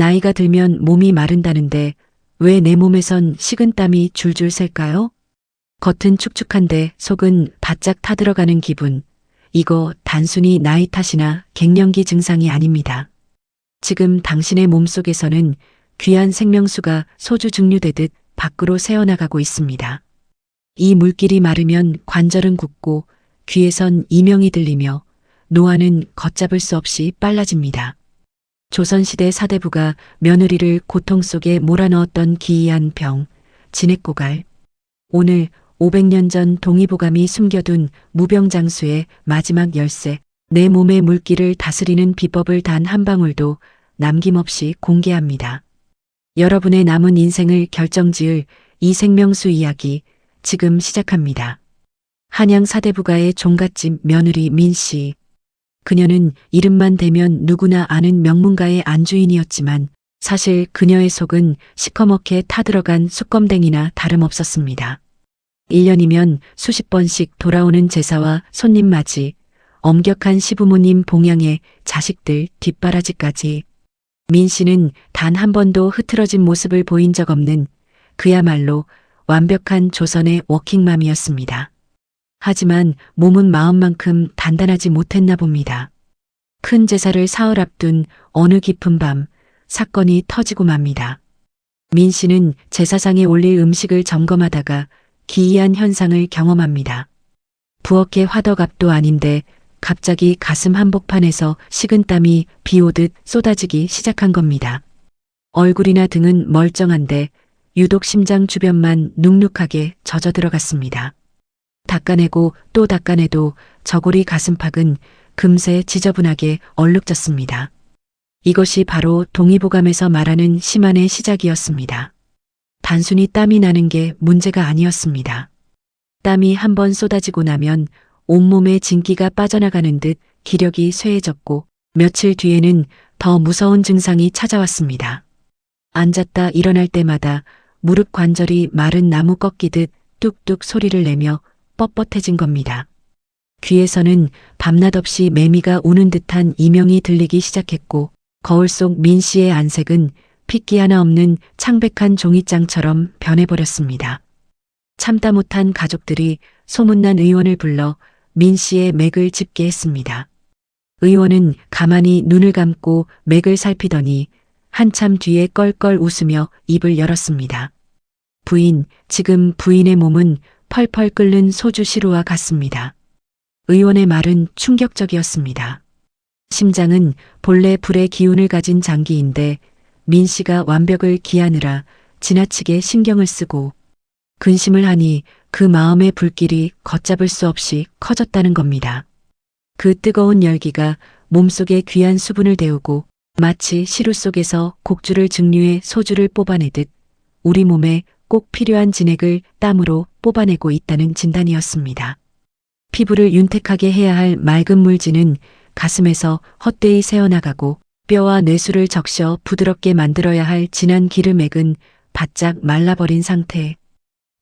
나이가 들면 몸이 마른다는데 왜 내 몸에선 식은땀이 줄줄 셀까요? 겉은 축축한데 속은 바짝 타들어가는 기분. 이거 단순히 나이 탓이나 갱년기 증상이 아닙니다. 지금 당신의 몸속에서는 귀한 생명수가 소주 증류되듯 밖으로 새어나가고 있습니다. 이 물길이 마르면 관절은 굳고 귀에선 이명이 들리며 노화는 걷잡을 수 없이 빨라집니다. 조선시대 사대부가 며느리를 고통 속에 몰아넣었던 기이한 병, 진액고갈. 오늘 500년 전 동의보감이 숨겨둔 무병장수의 마지막 열쇠, 내 몸의 물기를 다스리는 비법을 단 한 방울도 남김없이 공개합니다. 여러분의 남은 인생을 결정지을 이 생명수 이야기 지금 시작합니다. 한양 사대부가의 종갓집 며느리 민씨. 그녀는 이름만 대면 누구나 아는 명문가의 안주인이었지만 사실 그녀의 속은 시커멓게 타들어간 숯검댕이나 다름없었습니다. 1년이면 수십 번씩 돌아오는 제사와 손님 맞이, 엄격한 시부모님 봉양에 자식들 뒷바라지까지. 민 씨는 단 한 번도 흐트러진 모습을 보인 적 없는 그야말로 완벽한 조선의 워킹맘이었습니다. 하지만 몸은 마음만큼 단단하지 못했나 봅니다. 큰 제사를 사흘 앞둔 어느 깊은 밤 사건이 터지고 맙니다. 민 씨는 제사상에 올릴 음식을 점검하다가 기이한 현상을 경험합니다. 부엌의 화덕앞도 아닌데 갑자기 가슴 한복판에서 식은땀이 비 오듯 쏟아지기 시작한 겁니다. 얼굴이나 등은 멀쩡한데 유독 심장 주변만 눅눅하게 젖어 들어갔습니다. 닦아내고 또 닦아내도 저고리 가슴팍은 금세 지저분하게 얼룩졌습니다. 이것이 바로 동의보감에서 말하는 심한의 시작이었습니다. 단순히 땀이 나는 게 문제가 아니었습니다. 땀이 한번 쏟아지고 나면 온몸에 진기가 빠져나가는 듯 기력이 쇠해졌고 며칠 뒤에는 더 무서운 증상이 찾아왔습니다. 앉았다 일어날 때마다 무릎 관절이 마른 나무 꺾이듯 뚝뚝 소리를 내며 뻣뻣해진 겁니다. 귀에서는 밤낮 없이 매미가 우는 듯한 이명이 들리기 시작했고 거울 속 민 씨의 안색은 핏기 하나 없는 창백한 종이장처럼 변해버렸습니다. 참다 못한 가족들이 소문난 의원을 불러 민 씨의 맥을 짚게 했습니다. 의원은 가만히 눈을 감고 맥을 살피더니 한참 뒤에 껄껄 웃으며 입을 열었습니다. 부인, 지금 부인의 몸은 펄펄 끓는 소주 시루와 같습니다. 의원의 말은 충격적이었습니다. 심장은 본래 불의 기운을 가진 장기인데 민 씨가 완벽을 기하느라 지나치게 신경을 쓰고 근심을 하니 그 마음의 불길이 걷잡을 수 없이 커졌다는 겁니다. 그 뜨거운 열기가 몸속에 귀한 수분을 데우고 마치 시루 속에서 곡주를 증류해 소주를 뽑아내듯 우리 몸에 꼭 필요한 진액을 땀으로 뽑아내고 있다는 진단이었습니다. 피부를 윤택하게 해야 할 맑은 물질은 가슴에서 헛되이 새어나가고 뼈와 뇌수를 적셔 부드럽게 만들어야 할 진한 기름액은 바짝 말라버린 상태.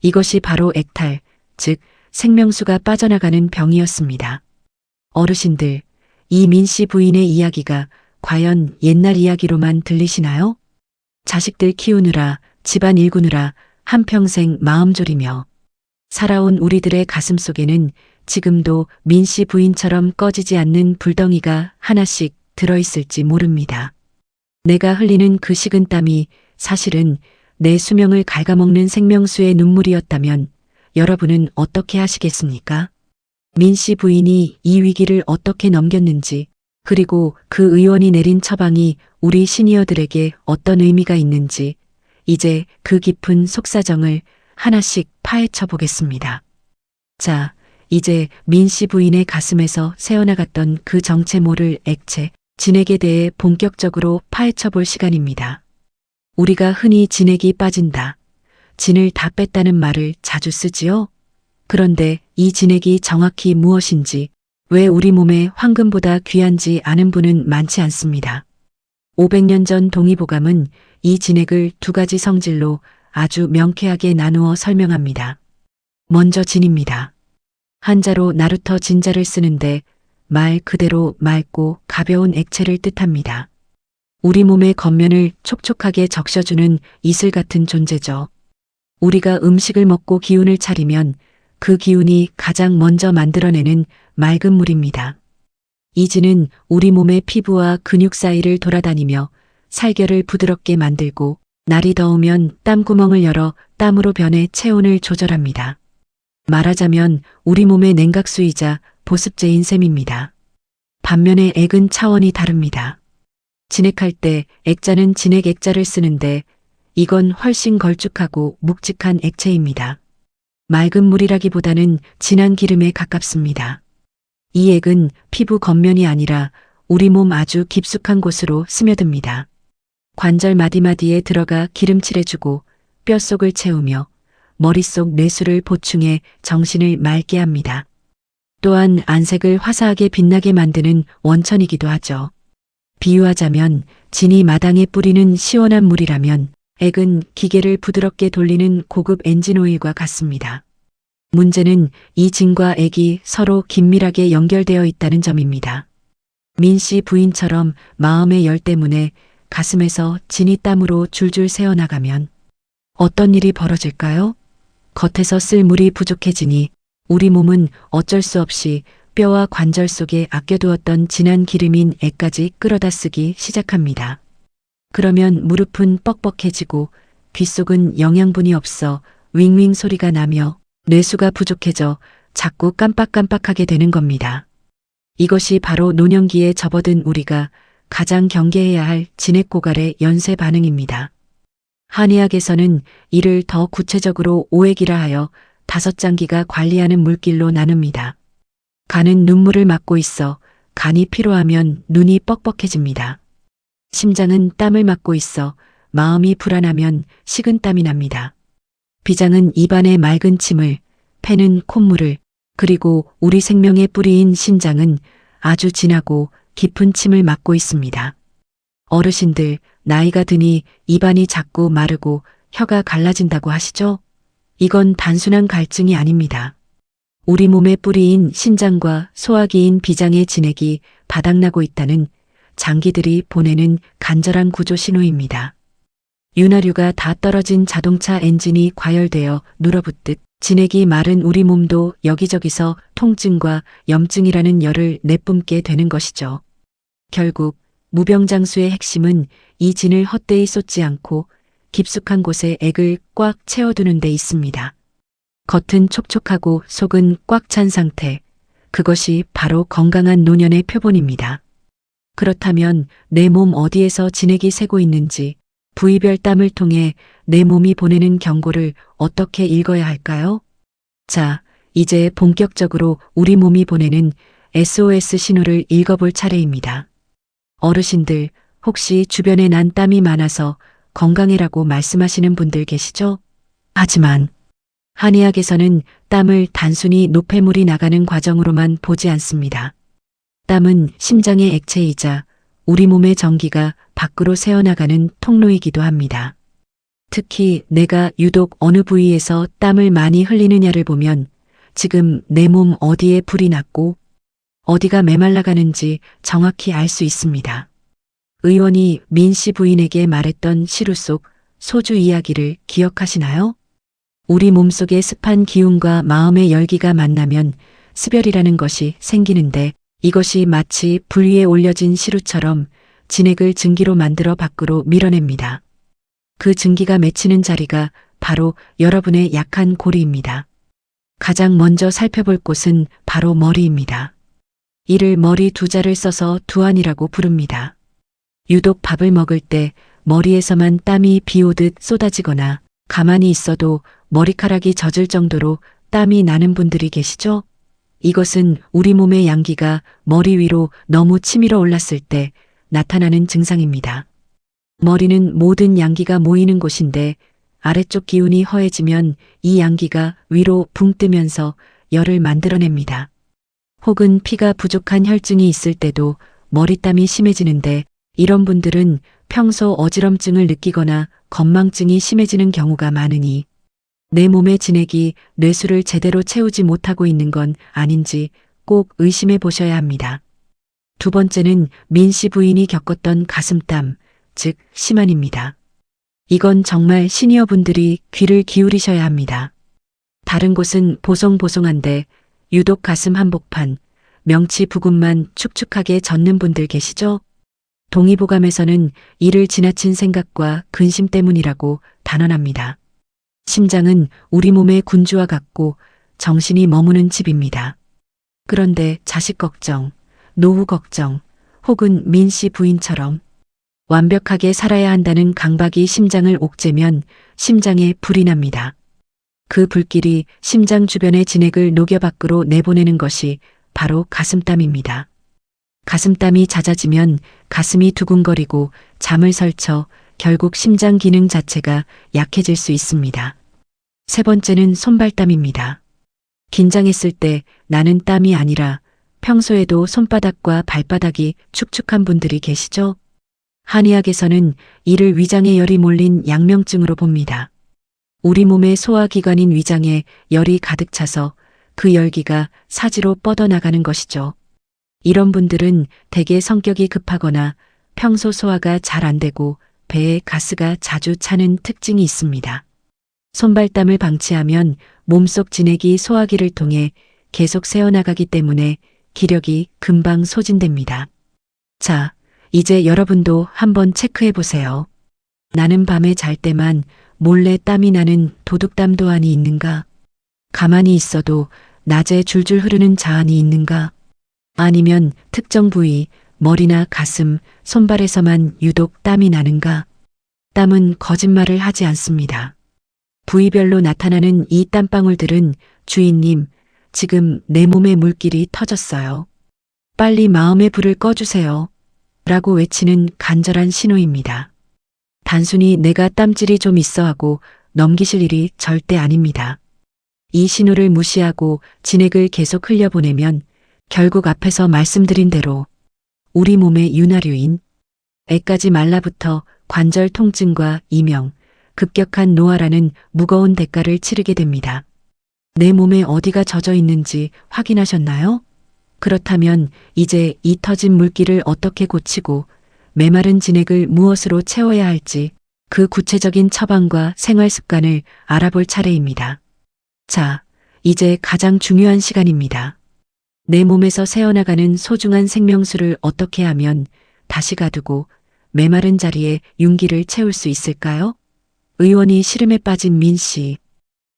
이것이 바로 액탈, 즉 생명수가 빠져나가는 병이었습니다. 어르신들, 이 민 씨 부인의 이야기가 과연 옛날 이야기로만 들리시나요? 자식들 키우느라, 집안 일구느라 한평생 마음 졸이며 살아온 우리들의 가슴 속에는 지금도 민 씨 부인처럼 꺼지지 않는 불덩이가 하나씩 들어있을지 모릅니다. 내가 흘리는 그 식은땀이 사실은 내 수명을 갉아먹는 생명수의 눈물이었다면 여러분은 어떻게 하시겠습니까? 민 씨 부인이 이 위기를 어떻게 넘겼는지, 그리고 그 의원이 내린 처방이 우리 시니어들에게 어떤 의미가 있는지 이제 그 깊은 속사정을 하나씩 파헤쳐 보겠습니다. 자, 이제 민 씨 부인의 가슴에서 새어나갔던 그 정체 모를 액체, 진액에 대해 본격적으로 파헤쳐 볼 시간입니다. 우리가 흔히 진액이 빠진다, 진을 다 뺐다는 말을 자주 쓰지요? 그런데 이 진액이 정확히 무엇인지, 왜 우리 몸에 황금보다 귀한지 아는 분은 많지 않습니다. 500년 전 동의보감은 이 진액을 두 가지 성질로 아주 명쾌하게 나누어 설명합니다. 먼저 진입니다. 한자로 나루터 진자를 쓰는데 말 그대로 맑고 가벼운 액체를 뜻합니다. 우리 몸의 겉면을 촉촉하게 적셔주는 이슬 같은 존재죠. 우리가 음식을 먹고 기운을 차리면 그 기운이 가장 먼저 만들어내는 맑은 물입니다. 이 진은 우리 몸의 피부와 근육 사이를 돌아다니며 살결을 부드럽게 만들고 날이 더우면 땀구멍을 열어 땀으로 변해 체온을 조절합니다. 말하자면 우리 몸의 냉각수이자 보습제인 셈입니다. 반면에 액은 차원이 다릅니다. 진액할 때 액자는 진액 액자를 쓰는데 이건 훨씬 걸쭉하고 묵직한 액체입니다. 맑은 물이라기보다는 진한 기름에 가깝습니다. 이 액은 피부 겉면이 아니라 우리 몸 아주 깊숙한 곳으로 스며듭니다. 관절 마디마디에 들어가 기름칠해주고 뼛속을 채우며 머릿속 뇌수를 보충해 정신을 맑게 합니다. 또한 안색을 화사하게 빛나게 만드는 원천이기도 하죠. 비유하자면 진이 마당에 뿌리는 시원한 물이라면 액은 기계를 부드럽게 돌리는 고급 엔진오일과 같습니다. 문제는 이 진과 액이 서로 긴밀하게 연결되어 있다는 점입니다. 민 씨 부인처럼 마음의 열 때문에 가슴에서 진이 땀으로 줄줄 새어나가면 어떤 일이 벌어질까요? 겉에서 쓸 물이 부족해지니 우리 몸은 어쩔 수 없이 뼈와 관절 속에 아껴두었던 진한 기름인 액까지 끌어다 쓰기 시작합니다. 그러면 무릎은 뻑뻑해지고 귓속은 영양분이 없어 윙윙 소리가 나며 뇌수가 부족해져 자꾸 깜빡깜빡하게 되는 겁니다. 이것이 바로 노년기에 접어든 우리가 가장 경계해야 할 진액 고갈의 연쇄 반응입니다. 한의학에서는 이를 더 구체적으로 오액이라 하여 5장기가 관리하는 물길로 나눕니다. 간은 눈물을 막고 있어 간이 피로하면 눈이 뻑뻑해집니다. 심장은 땀을 막고 있어 마음이 불안하면 식은땀이 납니다. 비장은 입안에 맑은 침을, 폐는 콧물을, 그리고 우리 생명의 뿌리인 신장은 아주 진하고 깊은 침을 막고 있습니다. 어르신들, 나이가 드니 입안이 자꾸 마르고 혀가 갈라진다고 하시죠? 이건 단순한 갈증이 아닙니다. 우리 몸의 뿌리인 신장과 소화기인 비장의 진액이 바닥나고 있다는 장기들이 보내는 간절한 구조 신호입니다. 윤활유가 다 떨어진 자동차 엔진이 과열되어 눌어붙듯 진액이 마른 우리 몸도 여기저기서 통증과 염증이라는 열을 내뿜게 되는 것이죠. 결국 무병장수의 핵심은 이 진을 헛되이 쏟지 않고 깊숙한 곳에 액을 꽉 채워두는 데 있습니다. 겉은 촉촉하고 속은 꽉 찬 상태, 그것이 바로 건강한 노년의 표본입니다. 그렇다면 내 몸 어디에서 진액이 새고 있는지 부위별 땀을 통해 내 몸이 보내는 경고를 어떻게 읽어야 할까요? 자, 이제 본격적으로 우리 몸이 보내는 SOS 신호를 읽어볼 차례입니다. 어르신들, 혹시 주변에 난 땀이 많아서 건강해라고 말씀하시는 분들 계시죠? 하지만 한의학에서는 땀을 단순히 노폐물이 나가는 과정으로만 보지 않습니다. 땀은 심장의 액체이자 우리 몸의 전기가 밖으로 새어나가는 통로이기도 합니다. 특히 내가 유독 어느 부위에서 땀을 많이 흘리느냐를 보면 지금 내 몸 어디에 불이 났고 어디가 메말라가는지 정확히 알 수 있습니다. 의원이 민 씨 부인에게 말했던 시루 속 소주 이야기를 기억하시나요? 우리 몸속의 습한 기운과 마음의 열기가 만나면 습열이라는 것이 생기는데 이것이 마치 불 위에 올려진 시루처럼 진액을 증기로 만들어 밖으로 밀어냅니다. 그 증기가 맺히는 자리가 바로 여러분의 약한 고리입니다. 가장 먼저 살펴볼 곳은 바로 머리입니다. 이를 머리 두 자를 써서 두안이라고 부릅니다. 유독 밥을 먹을 때 머리에서만 땀이 비 오듯 쏟아지거나 가만히 있어도 머리카락이 젖을 정도로 땀이 나는 분들이 계시죠? 이것은 우리 몸의 양기가 머리 위로 너무 치밀어 올랐을 때 나타나는 증상입니다. 머리는 모든 양기가 모이는 곳인데 아래쪽 기운이 허해지면 이 양기가 위로 붕 뜨면서 열을 만들어냅니다. 혹은 피가 부족한 혈증이 있을 때도 머리땀이 심해지는데 이런 분들은 평소 어지럼증을 느끼거나 건망증이 심해지는 경우가 많으니 내 몸의 진액이 뇌수를 제대로 채우지 못하고 있는 건 아닌지 꼭 의심해 보셔야 합니다. 두 번째는 민 씨 부인이 겪었던 가슴땀, 즉 심한입니다. 이건 정말 시니어분들이 귀를 기울이셔야 합니다. 다른 곳은 보송보송한데 유독 가슴 한복판, 명치 부근만 축축하게 젖는 분들 계시죠? 동의보감에서는 이를 지나친 생각과 근심 때문이라고 단언합니다. 심장은 우리 몸의 군주와 같고 정신이 머무는 집입니다. 그런데 자식 걱정, 노후 걱정, 혹은 민 씨 부인처럼 완벽하게 살아야 한다는 강박이 심장을 옥죄면 심장에 불이 납니다. 그 불길이 심장 주변의 진액을 녹여 밖으로 내보내는 것이 바로 가슴땀입니다. 가슴땀이 잦아지면 가슴이 두근거리고 잠을 설쳐 결국 심장 기능 자체가 약해질 수 있습니다. 세 번째는 손발땀입니다. 긴장했을 때 나는 땀이 아니라 평소에도 손바닥과 발바닥이 축축한 분들이 계시죠? 한의학에서는 이를 위장에 열이 몰린 양명증으로 봅니다. 우리 몸의 소화기관인 위장에 열이 가득 차서 그 열기가 사지로 뻗어나가는 것이죠. 이런 분들은 대개 성격이 급하거나 평소 소화가 잘 안 되고 배에 가스가 자주 차는 특징이 있습니다. 손발땀을 방치하면 몸속 진액이 소화기를 통해 계속 새어나가기 때문에 기력이 금방 소진됩니다. 자, 이제 여러분도 한번 체크해 보세요. 나는 밤에 잘 때만 몰래 땀이 나는 도둑땀 도안이 있는가? 가만히 있어도 낮에 줄줄 흐르는 자안이 있는가? 아니면 특정 부위, 머리나 가슴, 손발에서만 유독 땀이 나는가? 땀은 거짓말을 하지 않습니다. 부위별로 나타나는 이 땀방울들은 주인님, 지금 내 몸에 물길이 터졌어요. 빨리 마음의 불을 꺼주세요. 라고 외치는 간절한 신호입니다. 단순히 내가 땀질이 좀 있어 하고 넘기실 일이 절대 아닙니다. 이 신호를 무시하고 진액을 계속 흘려보내면 결국 앞에서 말씀드린 대로 우리 몸의 윤활유인 애까지 말라붙어 관절 통증과 이명, 급격한 노화라는 무거운 대가를 치르게 됩니다. 내 몸에 어디가 젖어 있는지 확인하셨나요? 그렇다면 이제 이 터진 물기를 어떻게 고치고 메마른 진액을 무엇으로 채워야 할지 그 구체적인 처방과 생활 습관을 알아볼 차례입니다. 자, 이제 가장 중요한 시간입니다. 내 몸에서 새어나가는 소중한 생명수를 어떻게 하면 다시 가두고 메마른 자리에 윤기를 채울 수 있을까요? 의원이 시름에 빠진 민 씨.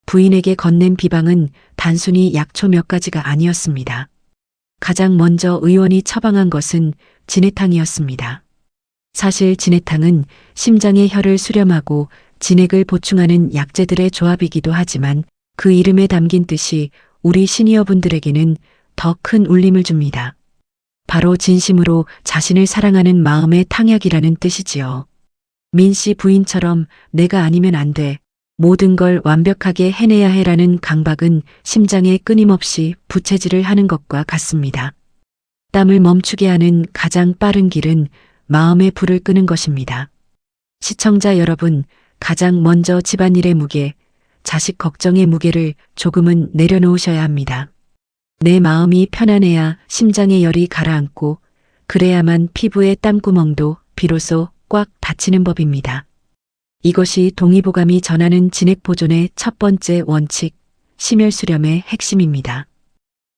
부인에게 건넨 비방은 단순히 약초 몇 가지가 아니었습니다. 가장 먼저 의원이 처방한 것은 진해탕이었습니다. 사실 진해탕은 심장의 혈을 수렴하고 진액을 보충하는 약재들의 조합이기도 하지만 그 이름에 담긴 뜻이 우리 시니어분들에게는 더 큰 울림을 줍니다. 바로 진심으로 자신을 사랑하는 마음의 탕약이라는 뜻이지요. 민 씨 부인처럼 내가 아니면 안 돼. 모든 걸 완벽하게 해내야 해라는 강박은 심장에 끊임없이 부채질을 하는 것과 같습니다. 땀을 멈추게 하는 가장 빠른 길은 마음의 불을 끄는 것입니다. 시청자 여러분, 가장 먼저 집안일의 무게, 자식 걱정의 무게를 조금은 내려놓으셔야 합니다. 내 마음이 편안해야 심장의 열이 가라앉고 그래야만 피부의 땀구멍도 비로소 꽉 닫히는 법입니다. 이것이 동의보감이 전하는 진액보존의 첫 번째 원칙, 심혈수렴의 핵심입니다.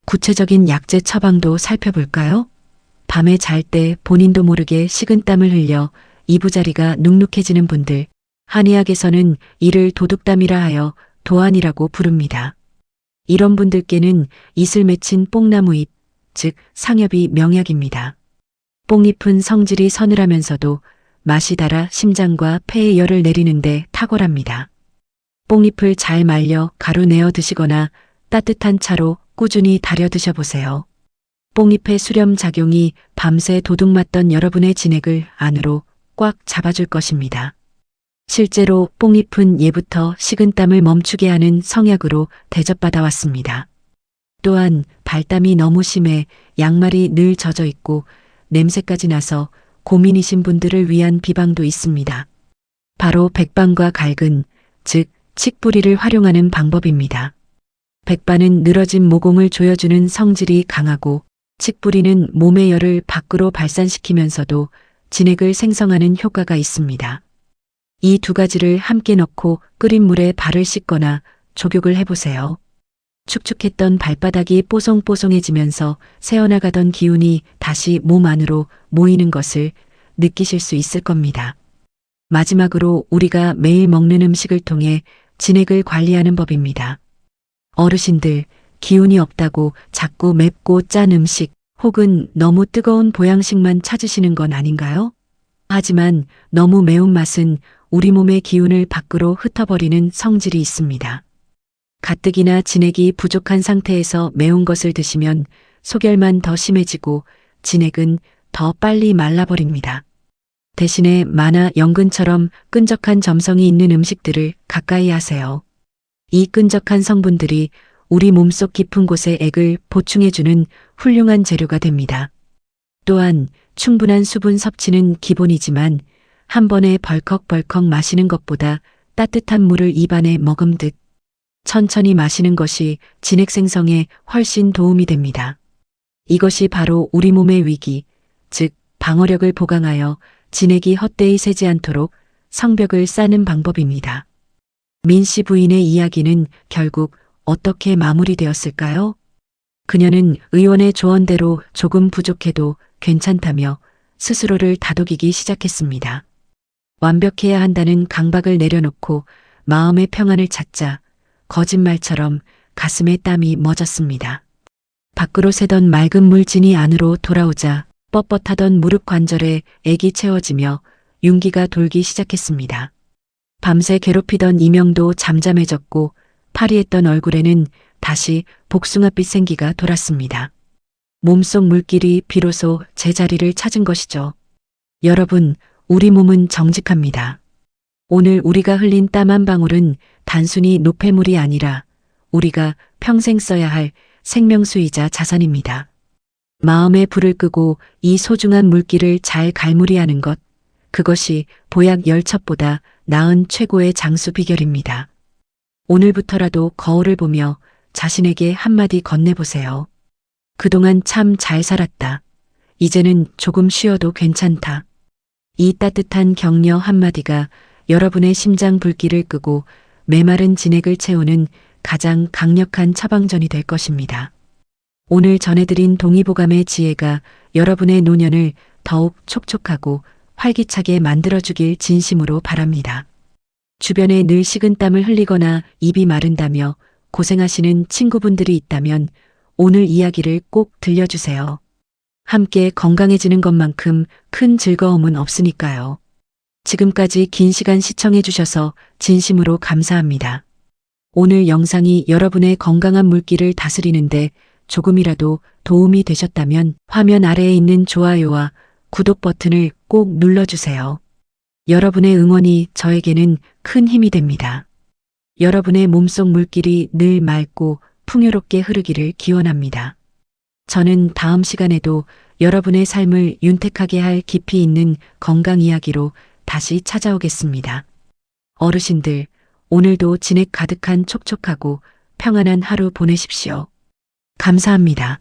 구체적인 약재 처방도 살펴볼까요? 밤에 잘 때 본인도 모르게 식은땀을 흘려 이부자리가 눅눅해지는 분들, 한의학에서는 이를 도둑땀이라 하여 도안이라고 부릅니다. 이런 분들께는 이슬 맺힌 뽕나무잎, 즉 상엽이 명약입니다. 뽕잎은 성질이 서늘하면서도 맛이 달아 심장과 폐의 열을 내리는데 탁월합니다. 뽕잎을 잘 말려 가루 내어 드시거나 따뜻한 차로 꾸준히 달여 드셔보세요. 뽕잎의 수렴 작용이 밤새 도둑맞던 여러분의 진액을 안으로 꽉 잡아줄 것입니다. 실제로 뽕잎은 예부터 식은땀을 멈추게 하는 성약으로 대접받아 왔습니다. 또한 발땀이 너무 심해 양말이 늘 젖어 있고 냄새까지 나서 고민이신 분들을 위한 비방도 있습니다. 바로 백반과 갈근, 즉 칡뿌리를 활용하는 방법입니다. 백반은 늘어진 모공을 조여주는 성질이 강하고 칡뿌리는 몸의 열을 밖으로 발산시키면서도 진액을 생성하는 효과가 있습니다. 이 두 가지를 함께 넣고 끓인 물에 발을 씻거나 족욕을 해보세요. 축축했던 발바닥이 뽀송뽀송해지면서 새어나가던 기운이 다시 몸 안으로 모이는 것을 느끼실 수 있을 겁니다. 마지막으로 우리가 매일 먹는 음식을 통해 진액을 관리하는 법입니다. 어르신들, 기운이 없다고 자꾸 맵고 짠 음식 혹은 너무 뜨거운 보양식만 찾으시는 건 아닌가요? 하지만 너무 매운맛은 우리 몸의 기운을 밖으로 흩어버리는 성질이 있습니다. 가뜩이나 진액이 부족한 상태에서 매운 것을 드시면 소결만 더 심해지고 진액은 더 빨리 말라버립니다. 대신에 만화 연근처럼 끈적한 점성이 있는 음식들을 가까이 하세요. 이 끈적한 성분들이 우리 몸속 깊은 곳에 액을 보충해주는 훌륭한 재료가 됩니다. 또한 충분한 수분 섭취는 기본이지만 한 번에 벌컥벌컥 마시는 것보다 따뜻한 물을 입안에 머금듯 천천히 마시는 것이 진액 생성에 훨씬 도움이 됩니다. 이것이 바로 우리 몸의 위기, 즉 방어력을 보강하여 진액이 헛되이 새지 않도록 성벽을 쌓는 방법입니다. 민 씨 부인의 이야기는 결국 어떻게 마무리되었을까요? 그녀는 의원의 조언대로 조금 부족해도 괜찮다며 스스로를 다독이기 시작했습니다. 완벽해야 한다는 강박을 내려놓고 마음의 평안을 찾자 거짓말처럼 가슴에 땀이 멎었습니다. 밖으로 새던 맑은 물진이 안으로 돌아오자 뻣뻣하던 무릎 관절에 액이 채워지며 윤기가 돌기 시작했습니다. 밤새 괴롭히던 이명도 잠잠해졌고 파리했던 얼굴에는 다시 복숭아빛 생기가 돌았습니다. 몸속 물길이 비로소 제자리를 찾은 것이죠. 여러분, 우리 몸은 정직합니다. 오늘 우리가 흘린 땀 한 방울은 단순히 노폐물이 아니라 우리가 평생 써야 할 생명수이자 자산입니다. 마음의 불을 끄고 이 소중한 물길을 잘 갈무리하는 것, 그것이 보약 열첩보다 나은 최고의 장수 비결입니다. 오늘부터라도 거울을 보며 자신에게 한마디 건네보세요. 그동안 참 잘 살았다. 이제는 조금 쉬어도 괜찮다. 이 따뜻한 격려 한마디가 여러분의 심장 불길을 끄고 메마른 진액을 채우는 가장 강력한 처방전이 될 것입니다. 오늘 전해드린 동의보감의 지혜가 여러분의 노년을 더욱 촉촉하고 활기차게 만들어주길 진심으로 바랍니다. 주변에 늘 식은땀을 흘리거나 입이 마른다며 고생하시는 친구분들이 있다면 오늘 이야기를 꼭 들려주세요. 함께 건강해지는 것만큼 큰 즐거움은 없으니까요. 지금까지 긴 시간 시청해 주셔서 진심으로 감사합니다. 오늘 영상이 여러분의 건강한 물길을 다스리는데 조금이라도 도움이 되셨다면 화면 아래에 있는 좋아요와 구독 버튼을 꼭 눌러주세요. 여러분의 응원이 저에게는 큰 힘이 됩니다. 여러분의 몸속 물길이 늘 맑고 풍요롭게 흐르기를 기원합니다. 저는 다음 시간에도 여러분의 삶을 윤택하게 할 깊이 있는 건강 이야기로 다시 찾아오겠습니다. 어르신들, 오늘도 진액 가득한 촉촉하고 평안한 하루 보내십시오. 감사합니다.